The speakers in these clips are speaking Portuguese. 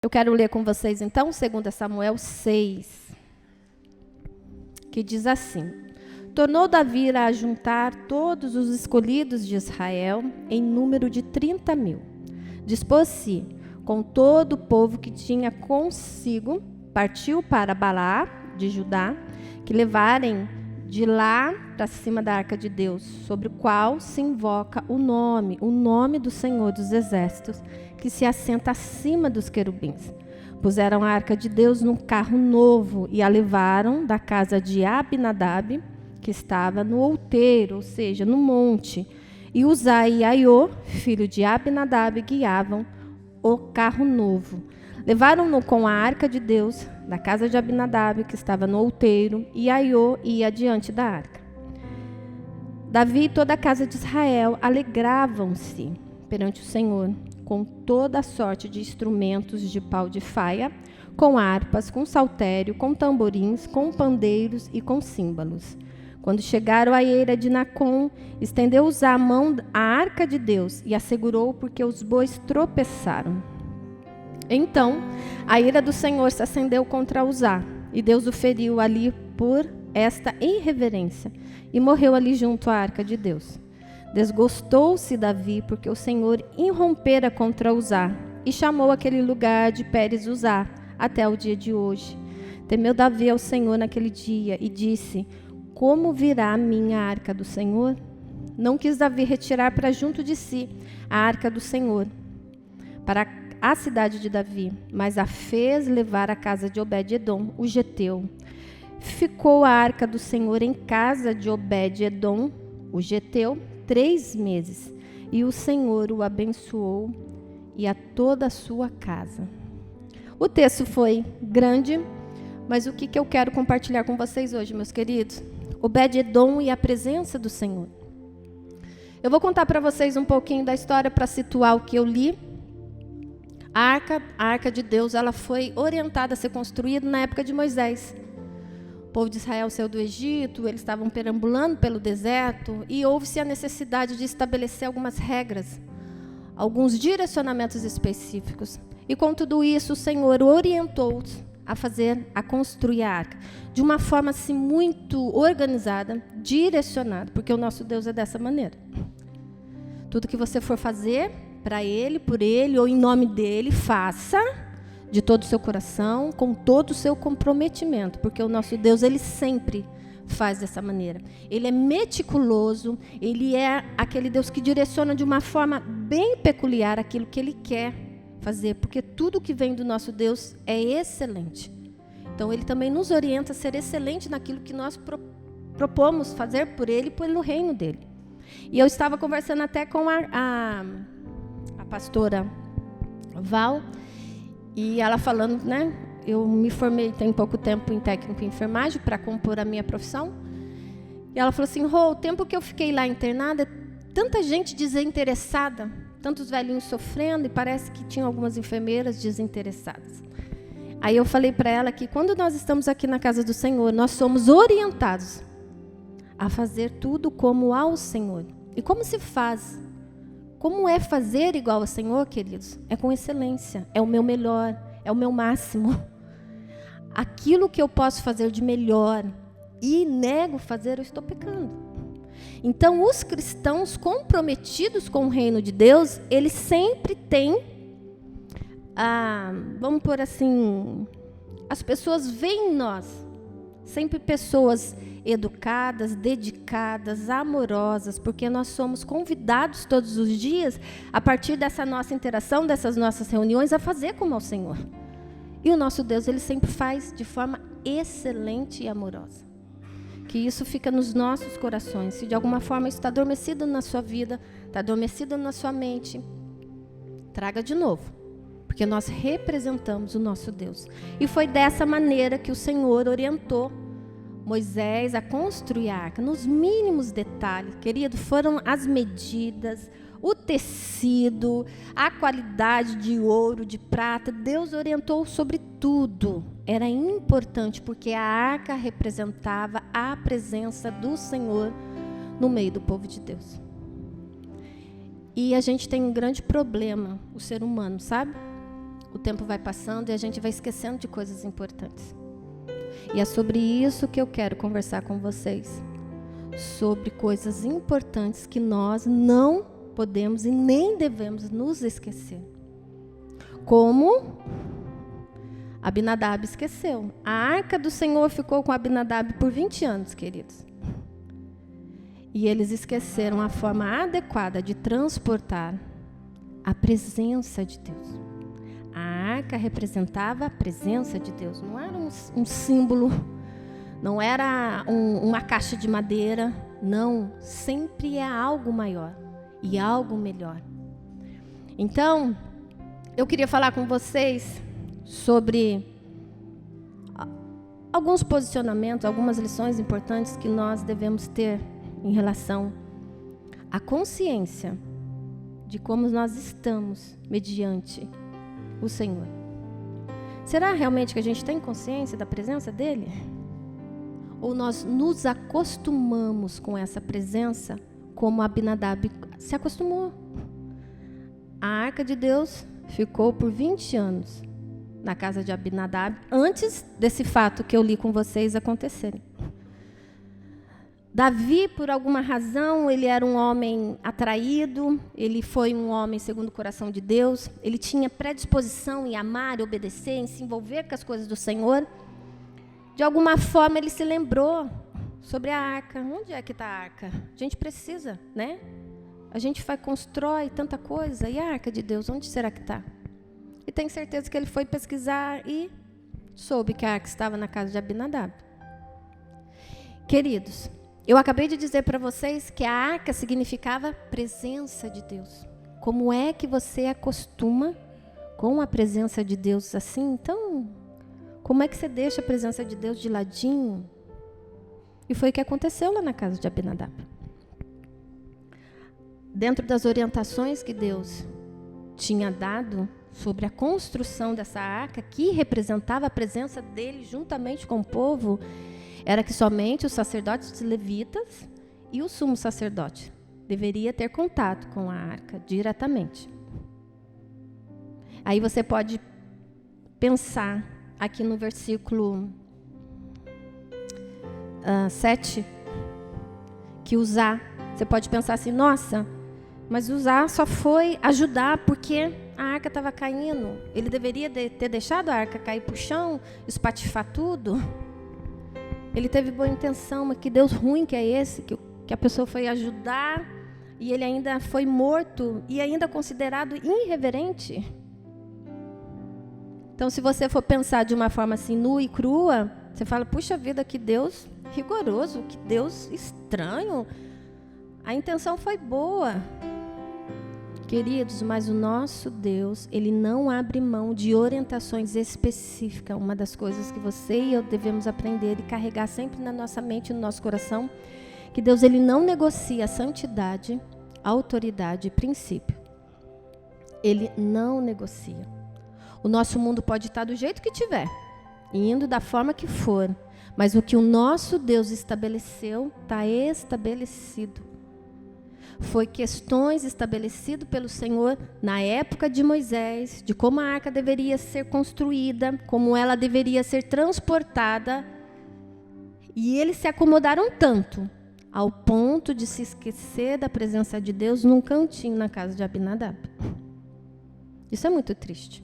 Eu quero ler com vocês, então, 2 Samuel 6, que diz assim: Tornou Davi a juntar todos os escolhidos de Israel, em número de 30.000. Dispôs-se com todo o povo que tinha consigo, partiu para Balá, de Judá, que levarem de lá para cima da arca de Deus, sobre o qual se invoca o nome do Senhor dos Exércitos, que se assenta acima dos querubins. Puseram a arca de Deus num carro novo e a levaram da casa de Abinadab, que estava no outeiro, ou seja, no monte. E Uzai e Aiô, filho de Abinadab, guiavam o carro novo. Levaram-no com a arca de Deus da casa de Abinadab, que estava no outeiro, e Aiô ia diante da arca. Davi e toda a casa de Israel alegravam-se perante o Senhor, com toda a sorte de instrumentos de pau de faia, com harpas, com saltério, com tamborins, com pandeiros e com símbolos. Quando chegaram à eira de Nacon, estendeu Uzá a mão à arca de Deus e a segurou porque os bois tropeçaram. Então, a ira do Senhor se acendeu contra Uzá, e Deus o feriu ali por esta irreverência, e morreu ali junto à arca de Deus. Desgostou-se Davi, porque o Senhor irrompera contra Uzá, e chamou aquele lugar de Pérez Uzá, até o dia de hoje. Temeu Davi ao Senhor naquele dia, e disse: Como virá a minha arca do Senhor? Não quis Davi retirar para junto de si a arca do Senhor, para a cidade de Davi, mas a fez levar à casa de Obed-edom, o geteu. Ficou a arca do Senhor em casa de Obed-edom, o geteu, 3 meses, e o Senhor o abençoou e a toda a sua casa. O texto foi grande, mas o que eu quero compartilhar com vocês hoje, meus queridos? Obed-edom e a presença do Senhor. Eu vou contar para vocês um pouquinho da história para situar o que eu li. A arca de Deus, ela foi orientada a ser construída na época de Moisés. O povo de Israel saiu do Egito, eles estavam perambulando pelo deserto e houve-se a necessidade de estabelecer algumas regras, alguns direcionamentos específicos. E com tudo isso, o Senhor orientou-os a construir a arca de uma forma assim muito organizada, direcionada, porque o nosso Deus é dessa maneira. Tudo que você for fazer para Ele, por Ele ou em nome dEle, faça de todo o seu coração, com todo o seu comprometimento, porque o nosso Deus, Ele sempre faz dessa maneira. Ele é meticuloso, Ele é aquele Deus que direciona de uma forma bem peculiar aquilo que Ele quer fazer, porque tudo que vem do nosso Deus é excelente. Então, Ele também nos orienta a ser excelente naquilo que nós propomos fazer por Ele e pelo reino dEle. E eu estava conversando até com a pastora Val, e ela falando, né? Eu me formei tem pouco tempo em técnico em enfermagem para compor a minha profissão. E ela falou assim: Rô, o tempo que eu fiquei lá internada, tanta gente desinteressada, tantos velhinhos sofrendo, e parece que tinham algumas enfermeiras desinteressadas. Aí eu falei para ela que quando nós estamos aqui na casa do Senhor, nós somos orientados a fazer tudo como ao Senhor. E como se faz? Como é fazer igual ao Senhor, queridos? É com excelência, é o meu melhor, é o meu máximo. Aquilo que eu posso fazer de melhor e nego fazer, eu estou pecando. Então, os cristãos comprometidos com o reino de Deus, eles sempre têm, vamos pôr assim, as pessoas veem em nós, sempre pessoas educadas, dedicadas, amorosas, porque nós somos convidados todos os dias, a partir dessa nossa interação, dessas nossas reuniões, a fazer como ao Senhor. E o nosso Deus, Ele sempre faz de forma excelente e amorosa. Que isso fica nos nossos corações. Se de alguma forma isso está adormecido na sua vida, está adormecido na sua mente, traga de novo, porque nós representamos o nosso Deus. E foi dessa maneira que o Senhor orientou Moisés a construir a arca, nos mínimos detalhes, querido, foram as medidas, o tecido, a qualidade de ouro, de prata, Deus orientou sobre tudo. Era importante, porque a arca representava a presença do Senhor no meio do povo de Deus. E a gente tem um grande problema, o ser humano, sabe? o tempo vai passando e a gente vai esquecendo de coisas importantes. E é sobre isso que eu quero conversar com vocês. Sobre coisas importantes que nós não podemos e nem devemos nos esquecer. Como Abinadab esqueceu. A arca do Senhor ficou com Abinadab por 20 anos, queridos. E eles esqueceram a forma adequada de transportar a presença de Deus. A arca representava a presença de Deus. Não era um símbolo, não era uma caixa de madeira. Não, sempre é algo maior e algo melhor. Então, eu queria falar com vocês sobre alguns posicionamentos, algumas lições importantes que nós devemos ter em relação à consciência de como nós estamos mediante o Senhor. Será realmente que a gente tem consciência da presença dele? Ou nós nos acostumamos com essa presença como Abinadab se acostumou? A arca de Deus ficou por 20 anos na casa de Abinadab, antes desse fato que eu li com vocês acontecerem. Davi, por alguma razão, ele era um homem atraído, ele foi um homem segundo o coração de Deus, ele tinha predisposição em amar, obedecer, em se envolver com as coisas do Senhor. De alguma forma, ele se lembrou sobre a arca. Onde é que está a arca? A gente precisa, né? A gente constrói tanta coisa, e a arca de Deus, onde será que está? E tenho certeza que ele foi pesquisar e soube que a arca estava na casa de Abinadab. Queridos, eu acabei de dizer para vocês que a arca significava presença de Deus. Como é que você acostuma com a presença de Deus assim? Então, como é que você deixa a presença de Deus de ladinho? E foi o que aconteceu lá na casa de Abinadab. Dentro das orientações que Deus tinha dado sobre a construção dessa arca, que representava a presença dele juntamente com o povo, era que somente os sacerdotes levitas e o sumo sacerdote deveria ter contato com a arca diretamente. Aí você pode pensar aqui no versículo 7, que Uzá, você pode pensar assim, nossa, mas Uzá só foi ajudar porque a arca estava caindo. Ele deveria ter deixado a arca cair para o chão, espatifar tudo. Ele teve boa intenção, mas que Deus ruim que é esse, que a pessoa foi ajudar e ele ainda foi morto e ainda considerado irreverente. Então, se você for pensar de uma forma assim, nua e crua, você fala, puxa vida, que Deus rigoroso, que Deus estranho. A intenção foi boa. Queridos, mas o nosso Deus, ele não abre mão de orientações específicas. Uma das coisas que você e eu devemos aprender e carregar sempre na nossa mente e no nosso coração, que Deus, ele não negocia a santidade, a autoridade e princípio. Ele não negocia. O nosso mundo pode estar do jeito que tiver, indo da forma que for, mas o que o nosso Deus estabeleceu, está estabelecido. Foi questões estabelecidas pelo Senhor na época de Moisés, de como a arca deveria ser construída, como ela deveria ser transportada. E eles se acomodaram tanto, ao ponto de se esquecer da presença de Deus num cantinho na casa de Abinadab. Isso é muito triste.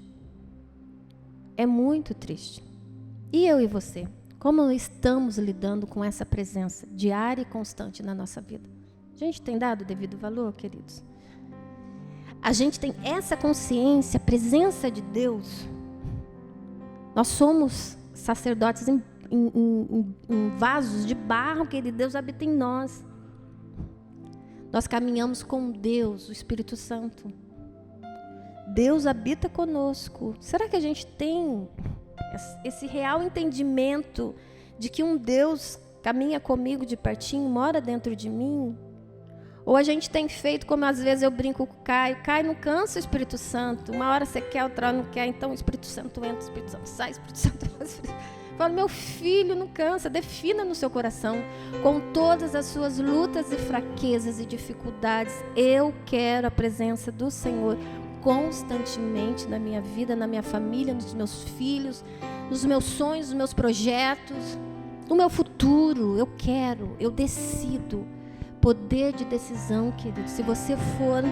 É muito triste. E eu e você, como estamos lidando com essa presença diária e constante na nossa vida? A gente tem dado o devido valor, queridos? A gente tem essa consciência, a presença de Deus. Nós somos sacerdotes em vasos de barro, que Deus habita em nós. Nós caminhamos com Deus, o Espírito Santo. Deus habita conosco. Será que a gente tem esse real entendimento de que um Deus caminha comigo de pertinho, mora dentro de mim? Ou a gente tem feito, como às vezes eu brinco com o Caio, Caio, não cansa o Espírito Santo. Uma hora você quer, outra hora não quer, então o Espírito Santo entra, o Espírito Santo sai, o Espírito Santo sai. Fala, meu filho, não cansa, defina no seu coração, com todas as suas lutas e fraquezas e dificuldades, eu quero a presença do Senhor constantemente na minha vida, na minha família, nos meus filhos, nos meus sonhos, nos meus projetos, no meu futuro. Eu decido. Poder de decisão, querido. Se você for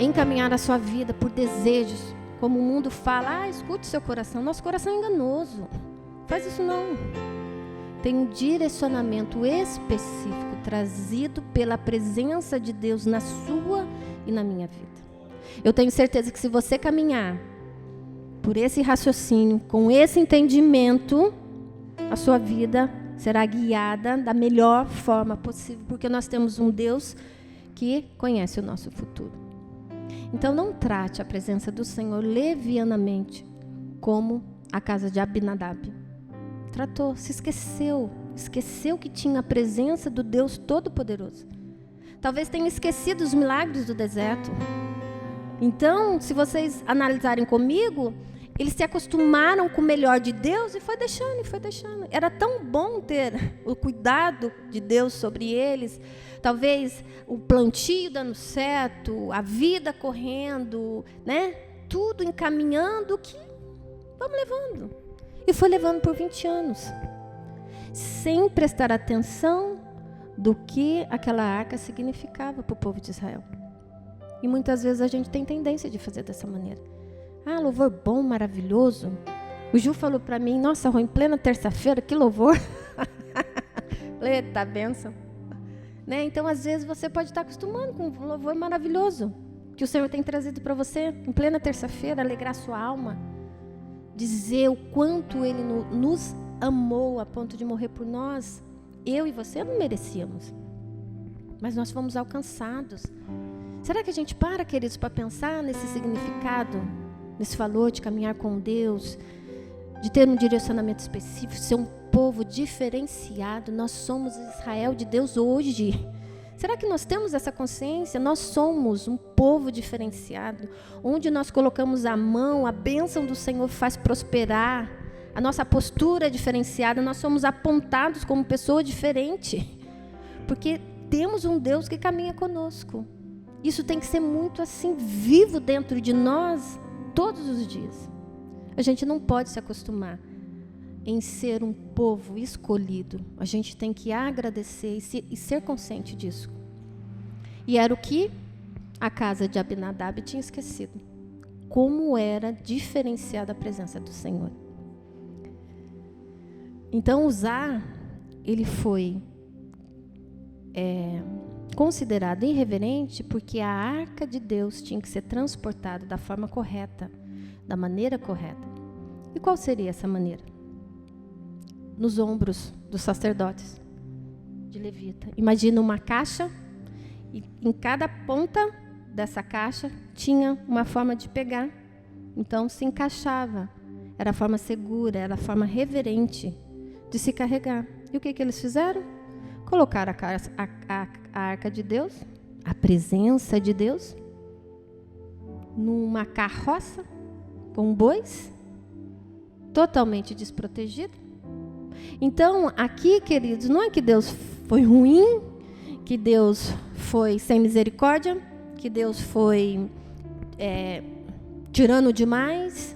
encaminhar a sua vida por desejos, como o mundo fala, escute seu coração. Nosso coração é enganoso. Faz isso não. Tem um direcionamento específico trazido pela presença de Deus na sua e na minha vida. Eu tenho certeza que se você caminhar por esse raciocínio, com esse entendimento, a sua vida será guiada da melhor forma possível, porque nós temos um Deus que conhece o nosso futuro. Então não trate a presença do Senhor levianamente, como a casa de Abinadab tratou, se esqueceu que tinha a presença do Deus Todo-Poderoso. Talvez tenha esquecido os milagres do deserto. Então, se vocês analisarem comigo, eles se acostumaram com o melhor de Deus e foi deixando. Era tão bom ter o cuidado de Deus sobre eles, talvez o plantio dando certo, a vida correndo, né? Tudo encaminhando, que vamos levando. E foi levando por 20 anos, sem prestar atenção do que aquela arca significava para o povo de Israel. E muitas vezes a gente tem tendência de fazer dessa maneira. Louvor bom, maravilhoso. O Ju falou para mim, nossa, Rô, em plena terça-feira, que louvor. Eita, bênção. Né? Então, às vezes, você pode estar acostumando com um louvor maravilhoso que o Senhor tem trazido para você, em plena terça-feira, alegrar sua alma, dizer o quanto Ele nos amou a ponto de morrer por nós. Eu e você não merecíamos, mas nós fomos alcançados. Será que a gente para, queridos, para pensar nesse significado, nesse valor de caminhar com Deus, de ter um direcionamento específico, ser um povo diferenciado? Nós somos Israel de Deus hoje. Será que nós temos essa consciência? Nós somos um povo diferenciado, onde nós colocamos a mão, a bênção do Senhor faz prosperar, a nossa postura é diferenciada, nós somos apontados como pessoa diferente, porque temos um Deus que caminha conosco. Isso tem que ser muito assim, vivo dentro de nós, todos os dias. A gente não pode se acostumar em ser um povo escolhido. A gente tem que agradecer e ser consciente disso. E era o que a casa de Abinadab tinha esquecido. Como era diferenciada a presença do Senhor. Então, Uzá, ele foi considerado irreverente porque a arca de Deus tinha que ser transportada da forma correta, da maneira correta. E qual seria essa maneira? Nos ombros dos sacerdotes de levita. Imagina uma caixa e em cada ponta dessa caixa tinha uma forma de pegar. Então se encaixava. Era a forma segura, era a forma reverente de se carregar. E o que eles fizeram? Colocaram a arca de Deus, a presença de Deus, numa carroça com bois, totalmente desprotegido. Então, aqui, queridos, não é que Deus foi ruim, que Deus foi sem misericórdia, que Deus foi tirano demais.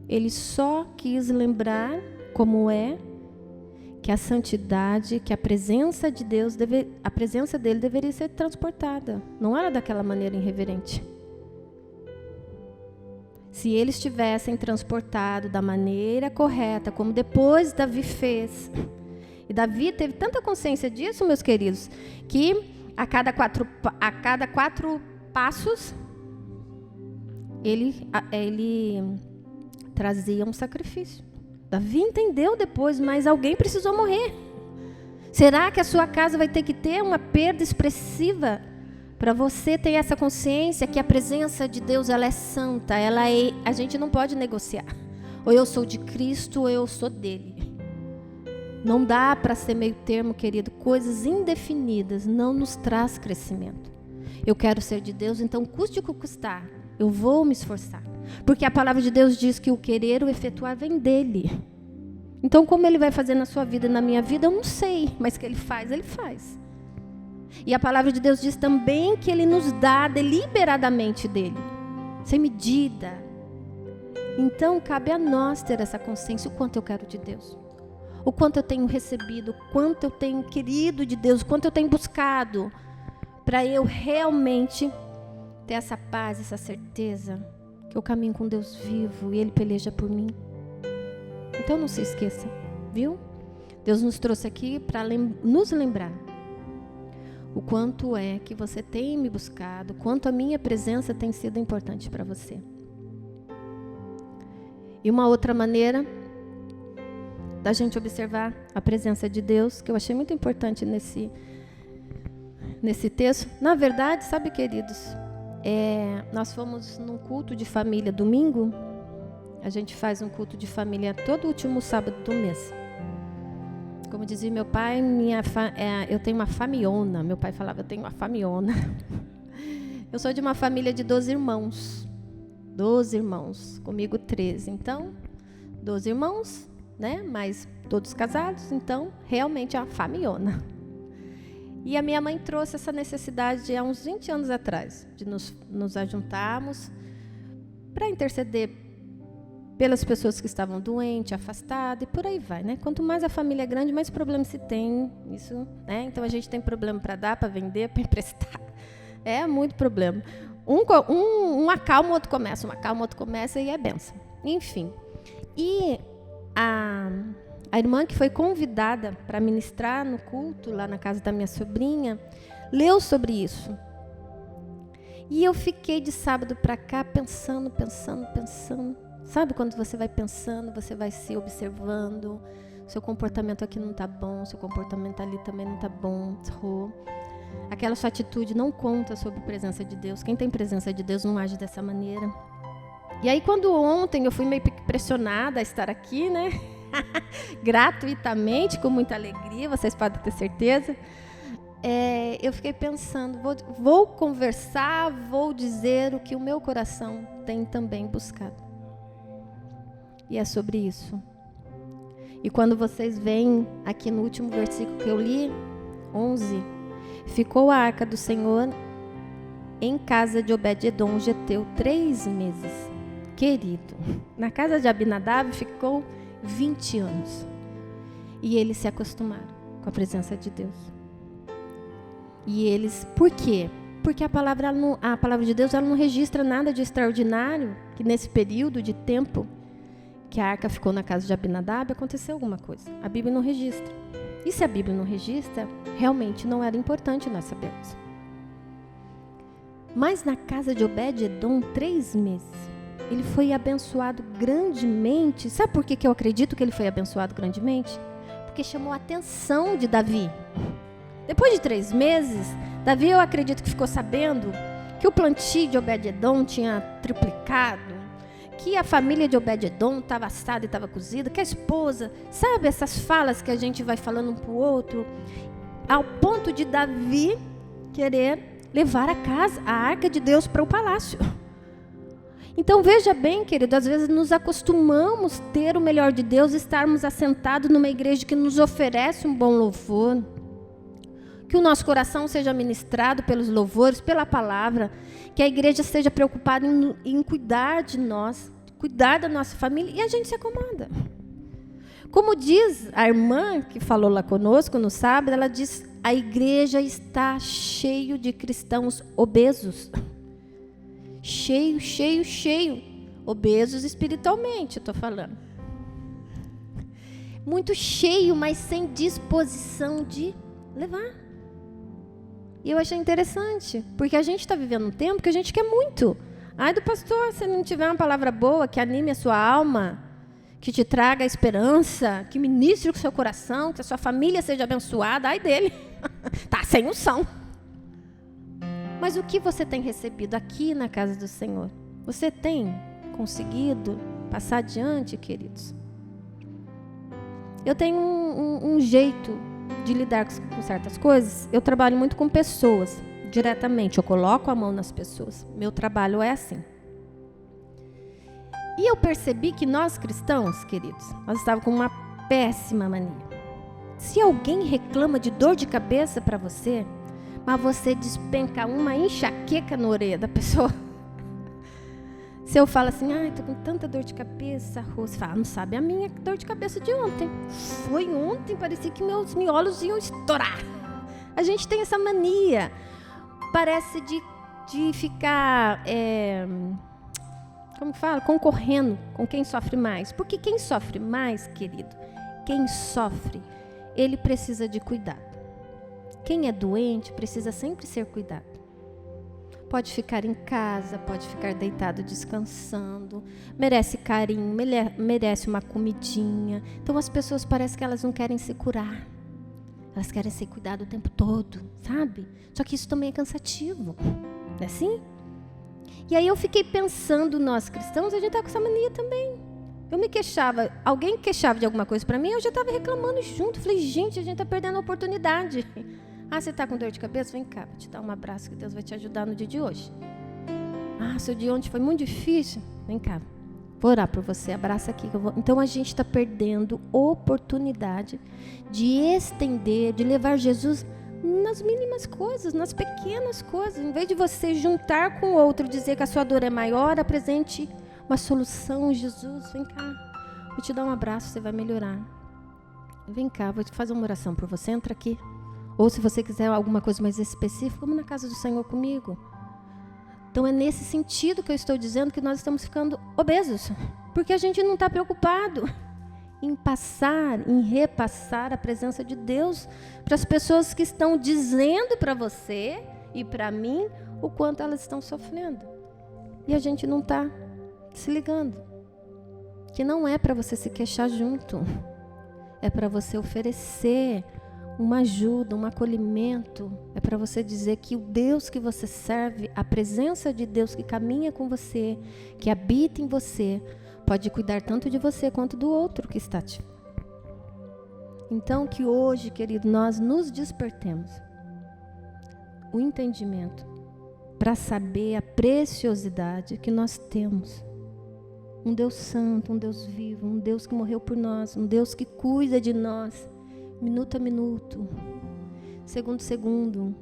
Ele só quis lembrar como é que a santidade, que a presença de Deus, a presença dele deveria ser transportada. Não era daquela maneira irreverente. Se eles tivessem transportado da maneira correta, como depois Davi fez. E Davi teve tanta consciência disso, meus queridos, que a cada quatro passos, ele trazia um sacrifício. Davi entendeu depois, mas alguém precisou morrer. Será que a sua casa vai ter que ter uma perda expressiva para você ter essa consciência que a presença de Deus, ela é santa, a gente não pode negociar. Ou eu sou de Cristo ou eu sou dele. Não dá para ser meio termo, querido. Coisas indefinidas não nos traz crescimento. Eu quero ser de Deus, então custe o que custar, eu vou me esforçar. Porque a palavra de Deus diz que o querer, o efetuar vem dele. Então, como ele vai fazer na sua vida e na minha vida, eu não sei. Mas que ele faz, ele faz. E a palavra de Deus diz também que Ele nos dá deliberadamente dele, sem medida. Então, cabe a nós ter essa consciência, o quanto eu quero de Deus. O quanto eu tenho recebido, o quanto eu tenho querido de Deus, o quanto eu tenho buscado, para eu realmente ter essa paz, essa certeza, que eu caminho com Deus vivo e Ele peleja por mim. Então não se esqueça, viu? Deus nos trouxe aqui para nos lembrar o quanto é que você tem me buscado, o quanto a minha presença tem sido importante para você. E uma outra maneira da gente observar a presença de Deus, que eu achei muito importante nesse texto. Na verdade, sabe, queridos, nós fomos num culto de família domingo. A gente faz um culto de família todo último sábado do mês. Como dizia meu pai, eu tenho uma famiona. Meu pai falava, eu tenho uma famiona. Eu sou de uma família de 12 irmãos. 12 irmãos, comigo 13. Então, 12 irmãos, né? Mas todos casados, então, realmente é uma famiona. E a minha mãe trouxe essa necessidade há uns 20 anos atrás, de nos ajuntarmos para interceder pelas pessoas que estavam doentes, afastadas, e por aí vai, né? Quanto mais a família é grande, mais problemas se tem, isso, né? Então a gente tem problema para dar, para vender, para emprestar. É muito problema. Um acalma, o outro começa e é benção. Enfim. E a irmã que foi convidada para ministrar no culto, lá na casa da minha sobrinha, leu sobre isso. E eu fiquei de sábado para cá pensando. Sabe quando você vai pensando, você vai se observando, seu comportamento aqui não está bom, seu comportamento ali também não está bom, errou. Aquela sua atitude não conta sobre a presença de Deus. Quem tem presença de Deus não age dessa maneira. E aí quando ontem eu fui meio pressionada a estar aqui, né? Gratuitamente, com muita alegria, vocês podem ter certeza. Eu fiquei pensando, vou conversar, vou dizer o que o meu coração tem também buscado. E é sobre isso. E quando vocês veem aqui no último versículo que eu li, 11, ficou a arca do Senhor em casa de Obed-edom, geteu 3 meses. Querido, na casa de Abinadab ficou 20 anos. E eles se acostumaram com a presença de Deus. E eles, por quê? Porque a palavra de Deus ela não registra nada de extraordinário, que nesse período de tempo que a arca ficou na casa de Abinadab, aconteceu alguma coisa. A Bíblia não registra. E se a Bíblia não registra, realmente não era importante nós sabermos. Mas na casa de Obed-edom, 3 meses, ele foi abençoado grandemente. Sabe por que eu acredito que ele foi abençoado grandemente? Porque chamou a atenção de Davi. Depois de 3 meses, Davi, eu acredito que ficou sabendo que o plantio de Obed-edom tinha triplicado, que a família de Obed-edom estava assada e estava cozida, que a esposa, sabe essas falas que a gente vai falando um para o outro, ao ponto de Davi querer levar a arca de Deus para o palácio. Então veja bem, querido, às vezes nos acostumamos a ter o melhor de Deus, estarmos assentados numa igreja que nos oferece um bom louvor, que o nosso coração seja ministrado pelos louvores, pela palavra, que a igreja esteja preocupada em cuidar de nós, cuidar da nossa família, e a gente se acomoda. Como diz a irmã que falou lá conosco no sábado, ela diz, a igreja está cheio de cristãos obesos. Cheio. Obesos espiritualmente, eu estou falando. Muito cheio, mas sem disposição de levar. E eu achei interessante, porque a gente está vivendo um tempo que a gente quer muito. Ai do pastor, se não tiver uma palavra boa, que anime a sua alma, que te traga esperança, que ministre o seu coração, que a sua família seja abençoada, ai dele. Tá sem unção. Mas o que você tem recebido aqui na casa do Senhor? Você tem conseguido passar adiante, queridos? Eu tenho um jeito de lidar com certas coisas. Eu trabalho muito com pessoas, diretamente. Eu coloco a mão nas pessoas. Meu trabalho é assim. E eu percebi que nós cristãos, queridos, nós estávamos com uma péssima mania. Se alguém reclama de dor de cabeça para você, Mas você despenca uma enxaqueca na orelha da pessoa. Se eu falo assim, ai, tô com tanta dor de cabeça, você fala, não sabe a minha dor de cabeça de ontem. Foi ontem, parecia que meus miolos iam estourar. A gente tem essa mania, parece de ficar, como fala, concorrendo com quem sofre mais. Porque quem sofre mais, querido, quem sofre, ele precisa de cuidado. Quem é doente precisa sempre ser cuidado. Pode ficar em casa, pode ficar deitado descansando, merece carinho, merece uma comidinha. Então as pessoas parecem que elas não querem se curar. Elas querem ser cuidadas o tempo todo, sabe? Só que isso também é cansativo, não é assim? E aí eu fiquei pensando, nós cristãos, a gente está com essa mania também. Eu me queixava, alguém queixava de alguma coisa para mim, eu já estava reclamando junto. Falei, gente, a gente está perdendo a oportunidade. Ah, você está com dor de cabeça? Vem cá, vou te dar um abraço que Deus vai te ajudar no dia de hoje. Ah, seu dia ontem foi muito difícil? Vem cá, vou orar por você, abraça aqui. Que eu vou... Então a gente está perdendo oportunidade de estender, de levar Jesus nas mínimas coisas, nas pequenas coisas. Em vez de você juntar com o outro, dizer que a sua dor é maior, apresente uma solução. Jesus, vem cá, vou te dar um abraço, você vai melhorar. Vem cá, vou te fazer uma oração por você, entra aqui. Ou se você quiser alguma coisa mais específica, vamos na casa do Senhor comigo. Então é nesse sentido que eu estou dizendo que nós estamos ficando obesos. Porque a gente não está preocupado em passar, em repassar a presença de Deus para as pessoas que estão dizendo para você e para mim o quanto elas estão sofrendo. E a gente não está se ligando. Que não é para você se queixar junto. É para você oferecer uma ajuda, um acolhimento. É para você dizer que o Deus que você serve, a presença de Deus que caminha com você, que habita em você, pode cuidar tanto de você quanto do outro que está te. Então que hoje, querido, nós nos despertemos o entendimento para saber a preciosidade que nós temos. Um Deus santo, um Deus vivo, um Deus que morreu por nós, um Deus que cuida de nós, minuto a minuto, segundo a segundo.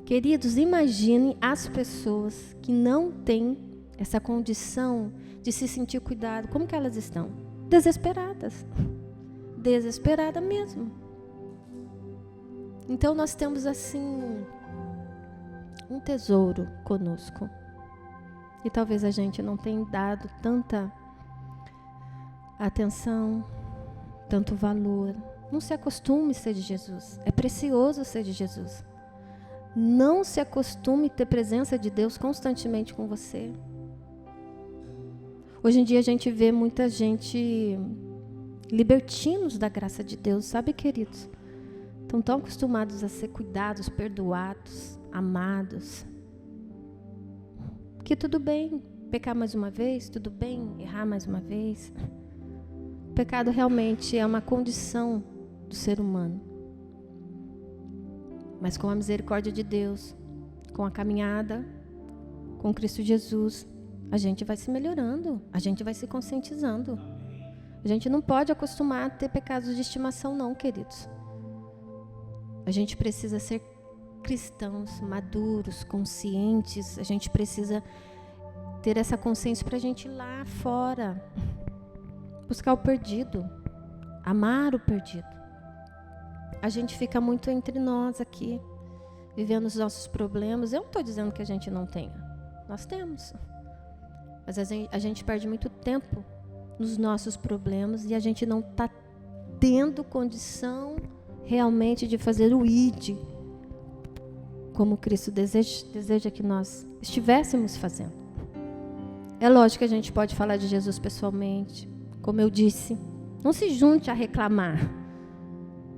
Queridos, imaginem as pessoas que não têm essa condição de se sentir cuidado. Como que elas estão? Desesperadas. Desesperada mesmo. Então nós temos assim um tesouro conosco. E talvez a gente não tenha dado tanta atenção, tanto valor. Não se acostume a ser de Jesus. É precioso ser de Jesus. Não se acostume a ter presença de Deus constantemente com você. Hoje em dia a gente vê muita gente libertinos da graça de Deus, sabe, queridos? Estão tão acostumados a ser cuidados, perdoados, amados. Que tudo bem pecar mais uma vez, tudo bem errar mais uma vez. O pecado realmente é uma condição do ser humano. Mas com a misericórdia de Deus, com a caminhada com Cristo Jesus, a gente vai se melhorando, a gente vai se conscientizando. A gente não pode acostumar a ter pecados de estimação não, queridos. A gente precisa ser cristãos maduros, conscientes. A gente precisa ter essa consciência para a gente ir lá fora buscar o perdido, amar o perdido. A gente fica muito entre nós aqui, vivendo os nossos problemas. Eu não estou dizendo que a gente não tenha. Nós temos. Mas a gente perde muito tempo nos nossos problemas e a gente não está tendo condição realmente de fazer o ID, como Cristo deseja que nós estivéssemos fazendo. É lógico que a gente pode falar de Jesus pessoalmente. Como eu disse, não se junte a reclamar.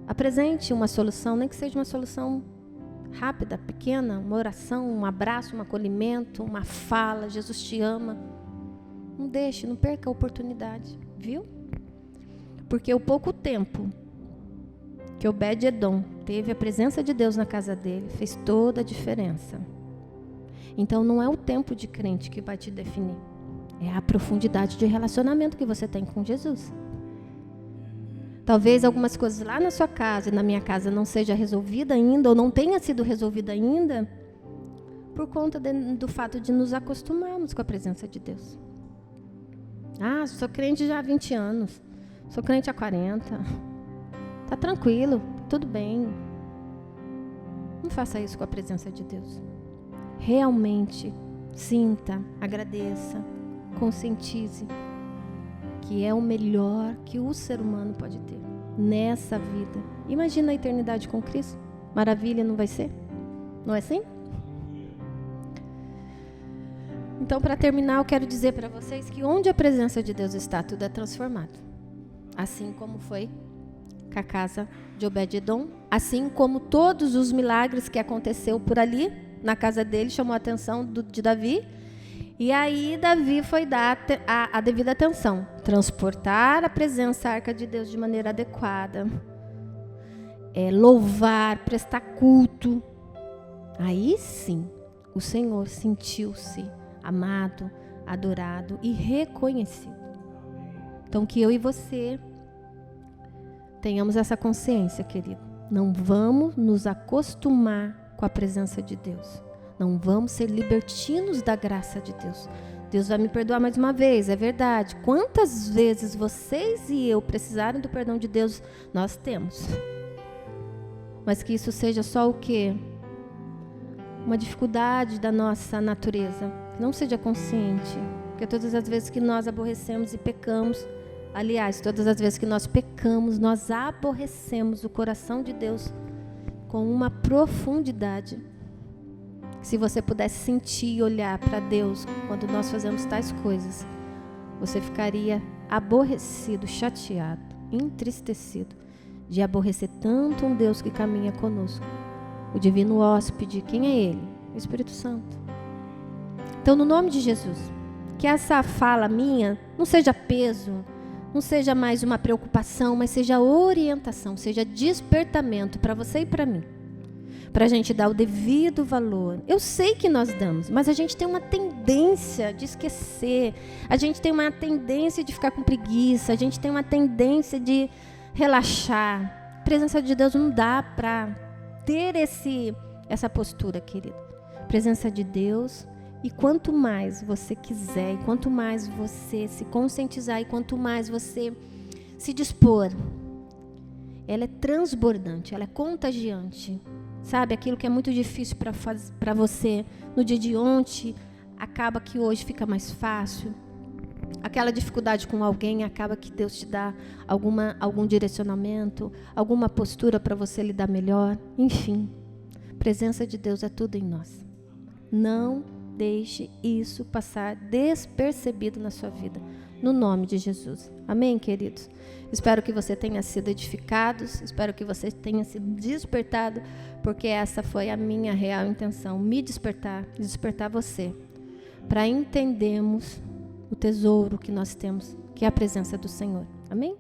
Apresente uma solução, nem que seja uma solução rápida, pequena, uma oração, um abraço, um acolhimento, uma fala, Jesus te ama. Não deixe, não perca a oportunidade, viu? Porque o pouco tempo que Obed-Edom teve a presença de Deus na casa dele, fez toda a diferença. Então não é o tempo de crente que vai te definir, é a profundidade de relacionamento que você tem com Jesus. Talvez algumas coisas lá na sua casa e na minha casa não seja resolvida ainda, ou não tenha sido resolvida ainda, por conta do fato de nos acostumarmos com a presença de Deus. Ah, sou crente já há 20 anos, sou crente há 40. Tá tranquilo, tudo bem. Não faça isso com a presença de Deus. Realmente sinta, agradeça, conscientize que é o melhor que o ser humano pode ter nessa vida. Imagina a eternidade com Cristo. Maravilha, não vai ser? Não é assim? Então, para terminar, eu quero dizer para vocês que onde a presença de Deus está, tudo é transformado. Assim como foi com a casa de Obed-edom, assim como todos os milagres que aconteceu por ali, na casa dele, chamou a atenção de Davi. E aí Davi foi dar a devida atenção, transportar a presença, a arca de Deus de maneira adequada, louvar, prestar culto. Aí sim, o Senhor sentiu-se amado, adorado e reconhecido. Então que eu e você tenhamos essa consciência, querido. Não vamos nos acostumar com a presença de Deus. Não vamos ser libertinos da graça de Deus. Deus vai me perdoar mais uma vez, é verdade. Quantas vezes vocês e eu precisarem do perdão de Deus, nós temos. Mas que isso seja só o quê? Uma dificuldade da nossa natureza. Que não seja consciente. Porque todas as vezes que nós aborrecemos e pecamos, aliás, todas as vezes que nós pecamos, nós aborrecemos o coração de Deus com uma profundidade. Se você pudesse sentir e olhar para Deus quando nós fazemos tais coisas, você ficaria aborrecido, chateado, entristecido de aborrecer tanto um Deus que caminha conosco. O divino hóspede, quem é Ele? O Espírito Santo. Então, no nome de Jesus, que essa fala minha não seja peso, não seja mais uma preocupação, mas seja orientação, seja despertamento para você e para mim. Para a gente dar o devido valor. Eu sei que nós damos, mas a gente tem uma tendência de esquecer, a gente tem uma tendência de ficar com preguiça, a gente tem uma tendência de relaxar. A presença de Deus não dá para ter essa postura, querido. Presença de Deus, e quanto mais você quiser, e quanto mais você se conscientizar, e quanto mais você se dispor, ela é transbordante, ela é contagiante. Sabe, aquilo que é muito difícil para você no dia de ontem, acaba que hoje fica mais fácil. Aquela dificuldade com alguém, acaba que Deus te dá algum direcionamento, alguma postura para você lidar melhor. Enfim, a presença de Deus é tudo em nós. Não deixe isso passar despercebido na sua vida. No nome de Jesus. Amém, queridos? Espero que você tenha sido edificado, espero que você tenha sido despertado, porque essa foi a minha real intenção, me despertar você, para entendermos o tesouro que nós temos, que é a presença do Senhor. Amém?